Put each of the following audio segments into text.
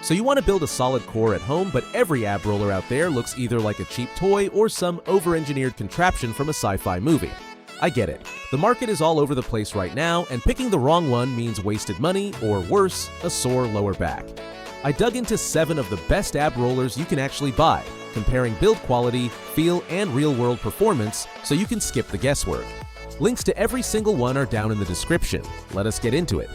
So you want to build a solid core at home, but every ab roller out there looks either like a cheap toy or some over-engineered contraption from a sci-fi movie. I get it. The market is all over the place right now, and picking the wrong one means wasted money, or worse, a sore lower back. I dug into 7 of the best ab rollers you can actually buy, comparing build quality, feel, and real-world performance so you can skip the guesswork. Links to every single one are down in the description. Let us get into it.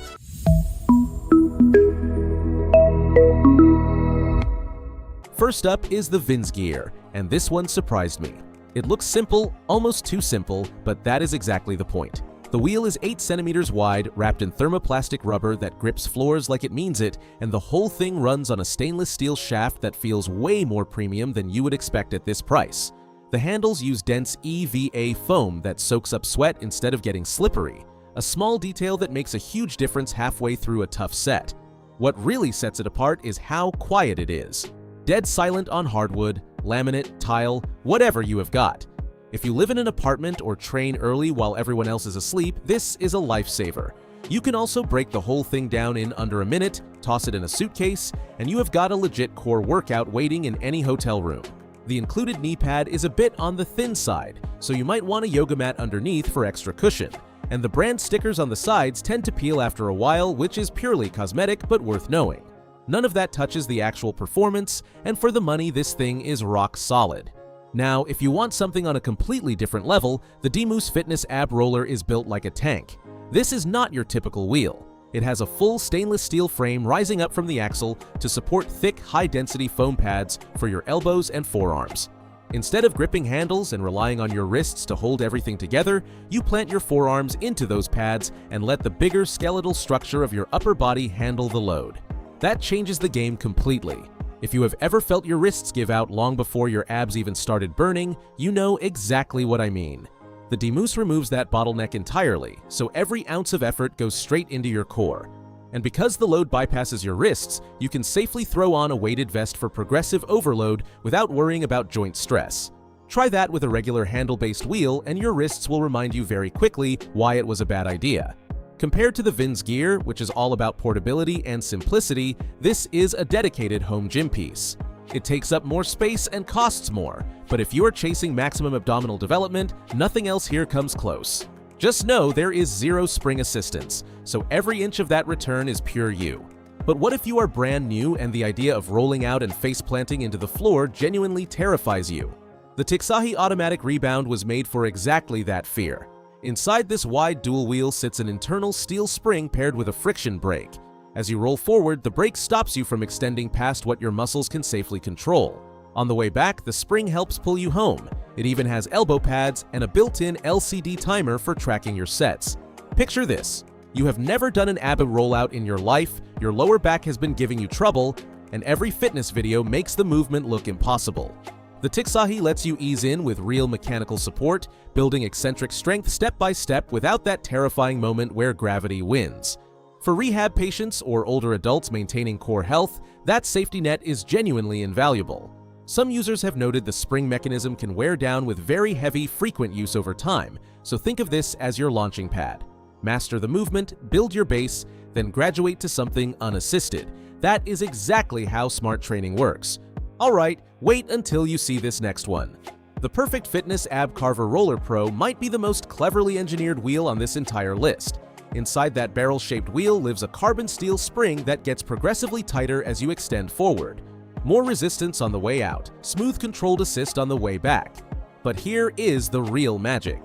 First up is the Vinsguir, and this one surprised me. It looks simple, almost too simple, but that is exactly the point. The wheel is 8 centimeters wide, wrapped in thermoplastic rubber that grips floors like it means it, and the whole thing runs on a stainless steel shaft that feels way more premium than you would expect at this price. The handles use dense EVA foam that soaks up sweat instead of getting slippery, a small detail that makes a huge difference halfway through a tough set. What really sets it apart is how quiet it is. Dead silent on hardwood, laminate, tile, whatever you have got. If you live in an apartment or train early while everyone else is asleep, this is a lifesaver. You can also break the whole thing down in under a minute, toss it in a suitcase, and you have got a legit core workout waiting in any hotel room. The included knee pad is a bit on the thin side, so you might want a yoga mat underneath for extra cushion. And the brand stickers on the sides tend to peel after a while, which is purely cosmetic but worth knowing. None of that touches the actual performance, and for the money, this thing is rock solid. Now, if you want something on a completely different level, the DMoose Fitness Ab Roller is built like a tank. This is not your typical wheel. It has a full stainless steel frame rising up from the axle to support thick, high-density foam pads for your elbows and forearms. Instead of gripping handles and relying on your wrists to hold everything together, you plant your forearms into those pads and let the bigger skeletal structure of your upper body handle the load. That changes the game completely. If you have ever felt your wrists give out long before your abs even started burning, you know exactly what I mean. The DMoose removes that bottleneck entirely, so every ounce of effort goes straight into your core. And because the load bypasses your wrists, you can safely throw on a weighted vest for progressive overload without worrying about joint stress. Try that with a regular handle-based wheel, and your wrists will remind you very quickly why it was a bad idea. Compared to the Vinsguir, which is all about portability and simplicity, this is a dedicated home gym piece. It takes up more space and costs more, but if you are chasing maximum abdominal development, nothing else here comes close. Just know there is zero spring assistance, so every inch of that return is pure you. But what if you are brand new and the idea of rolling out and face planting into the floor genuinely terrifies you? The Tixahi automatic rebound was made for exactly that fear. Inside this wide dual wheel sits an internal steel spring paired with a friction brake. As you roll forward, the brake stops you from extending past what your muscles can safely control. On the way back, the spring helps pull you home. It even has elbow pads and a built-in LCD timer for tracking your sets. Picture this. You have never done an ab rollout in your life, your lower back has been giving you trouble, and every fitness video makes the movement look impossible. The Tixahi lets you ease in with real mechanical support, building eccentric strength step by step without that terrifying moment where gravity wins. For rehab patients or older adults maintaining core health, that safety net is genuinely invaluable. Some users have noted the spring mechanism can wear down with very heavy, frequent use over time, so think of this as your launching pad. Master the movement, build your base, then graduate to something unassisted. That is exactly how smart training works. Alright, wait until you see this next one. The Perfect Fitness Ab Carver Roller Pro might be the most cleverly engineered wheel on this entire list. Inside that barrel-shaped wheel lives a carbon steel spring that gets progressively tighter as you extend forward. More resistance on the way out, smooth controlled assist on the way back. But here is the real magic.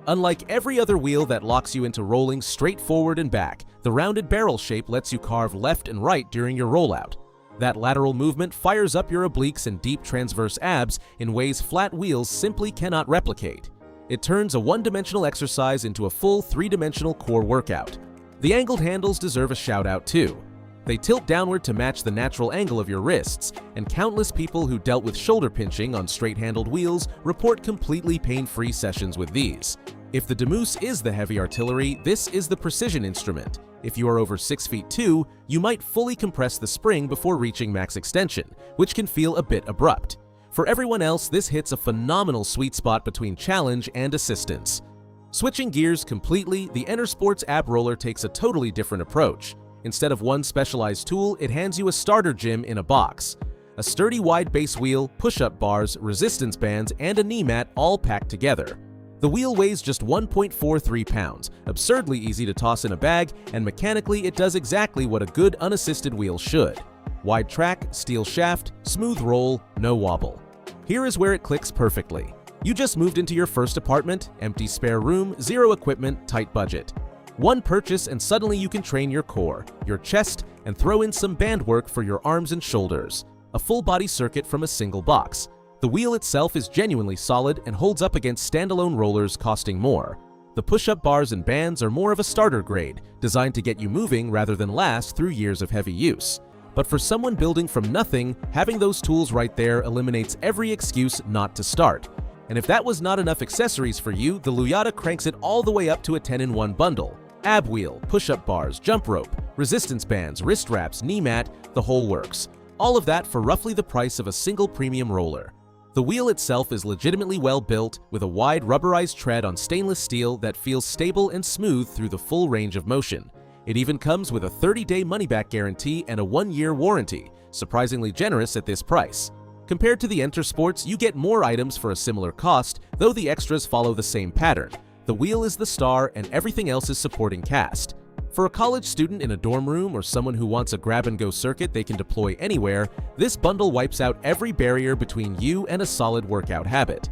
Unlike every other wheel that locks you into rolling straight forward and back, the rounded barrel shape lets you carve left and right during your rollout. That lateral movement fires up your obliques and deep transverse abs in ways flat wheels simply cannot replicate. It turns a one-dimensional exercise into a full three-dimensional core workout. The angled handles deserve a shout-out too. They tilt downward to match the natural angle of your wrists, and countless people who dealt with shoulder pinching on straight-handled wheels report completely pain-free sessions with these. If the DMoose is the heavy artillery, this is the precision instrument. If you are over 6 feet 2, you might fully compress the spring before reaching max extension, which can feel a bit abrupt. For everyone else, this hits a phenomenal sweet spot between challenge and assistance. Switching gears completely, the EnterSports Ab Roller takes a totally different approach. Instead of one specialized tool, it hands you a starter gym in a box. A sturdy wide base wheel, push-up bars, resistance bands, and a knee mat all packed together. The wheel weighs just 1.43 pounds, absurdly easy to toss in a bag, and mechanically it does exactly what a good unassisted wheel should. Wide track, steel shaft, smooth roll, no wobble. Here is where it clicks perfectly. You just moved into your first apartment, empty spare room, zero equipment, tight budget. One purchase and suddenly you can train your core, your chest, and throw in some band work for your arms and shoulders. A full-body circuit from a single box. The wheel itself is genuinely solid and holds up against standalone rollers costing more. The push-up bars and bands are more of a starter grade, designed to get you moving rather than last through years of heavy use. But for someone building from nothing, having those tools right there eliminates every excuse not to start. And if that was not enough accessories for you, the Lugata cranks it all the way up to a 10-in-1 bundle. Ab wheel, push-up bars, jump rope, resistance bands, wrist wraps, knee mat, the whole works. All of that for roughly the price of a single premium roller. The wheel itself is legitimately well built, with a wide rubberized tread on stainless steel that feels stable and smooth through the full range of motion. It even comes with a 30-day money-back guarantee and a 1-year warranty, surprisingly generous at this price. Compared to the EnterSports, you get more items for a similar cost, though the extras follow the same pattern. The wheel is the star and everything else is supporting cast. For a college student in a dorm room or someone who wants a grab-and-go circuit they can deploy anywhere, this bundle wipes out every barrier between you and a solid workout habit.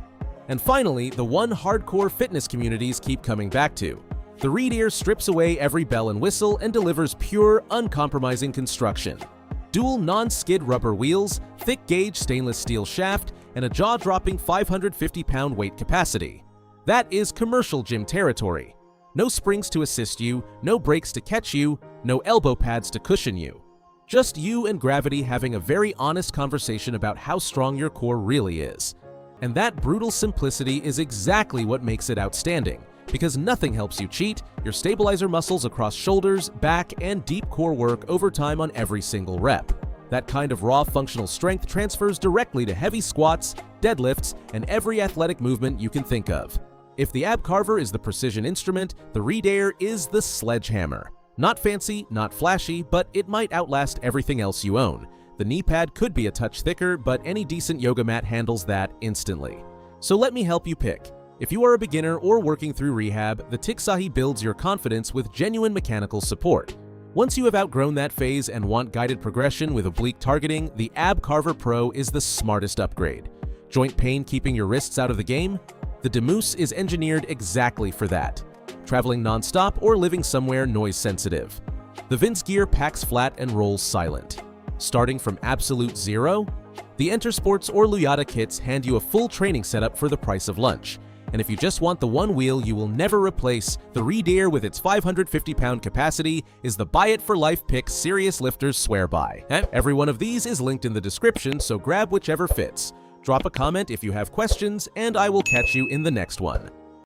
And finally, the one hardcore fitness communities keep coming back to. The Readaeer strips away every bell and whistle and delivers pure, uncompromising construction. Dual non-skid rubber wheels, thick-gauge stainless steel shaft, and a jaw-dropping 550-pound weight capacity. That is commercial gym territory. No springs to assist you, no brakes to catch you, no elbow pads to cushion you. Just you and gravity having a very honest conversation about how strong your core really is. And that brutal simplicity is exactly what makes it outstanding, because nothing helps you cheat your stabilizer muscles across shoulders, back, and deep core work over time on every single rep. That kind of raw functional strength transfers directly to heavy squats, deadlifts, and every athletic movement you can think of. If the ab Carver is the precision instrument, the Readaeer is the sledgehammer. Not fancy, not flashy, but it might outlast everything else you own. The knee pad could be a touch thicker, but any decent yoga mat handles that instantly. So let me help you pick. If you are a beginner or working through rehab, the Tixahi builds your confidence with genuine mechanical support. Once you have outgrown that phase and want guided progression with oblique targeting, the Ab Carver Pro is the smartest upgrade. Joint pain keeping your wrists out of the game? The DMoose is engineered exactly for that. Traveling non-stop or living somewhere noise-sensitive. The Vinsguir packs flat and rolls silent. Starting from absolute zero? The EnterSports or Lugata kits hand you a full training setup for the price of lunch. And if you just want the one wheel you will never replace, the Readaeer with its 550-pound capacity is the buy-it-for-life pick serious lifters swear by. Every one of these is linked in the description, so grab whichever fits. Drop a comment if you have questions, and I will catch you in the next one.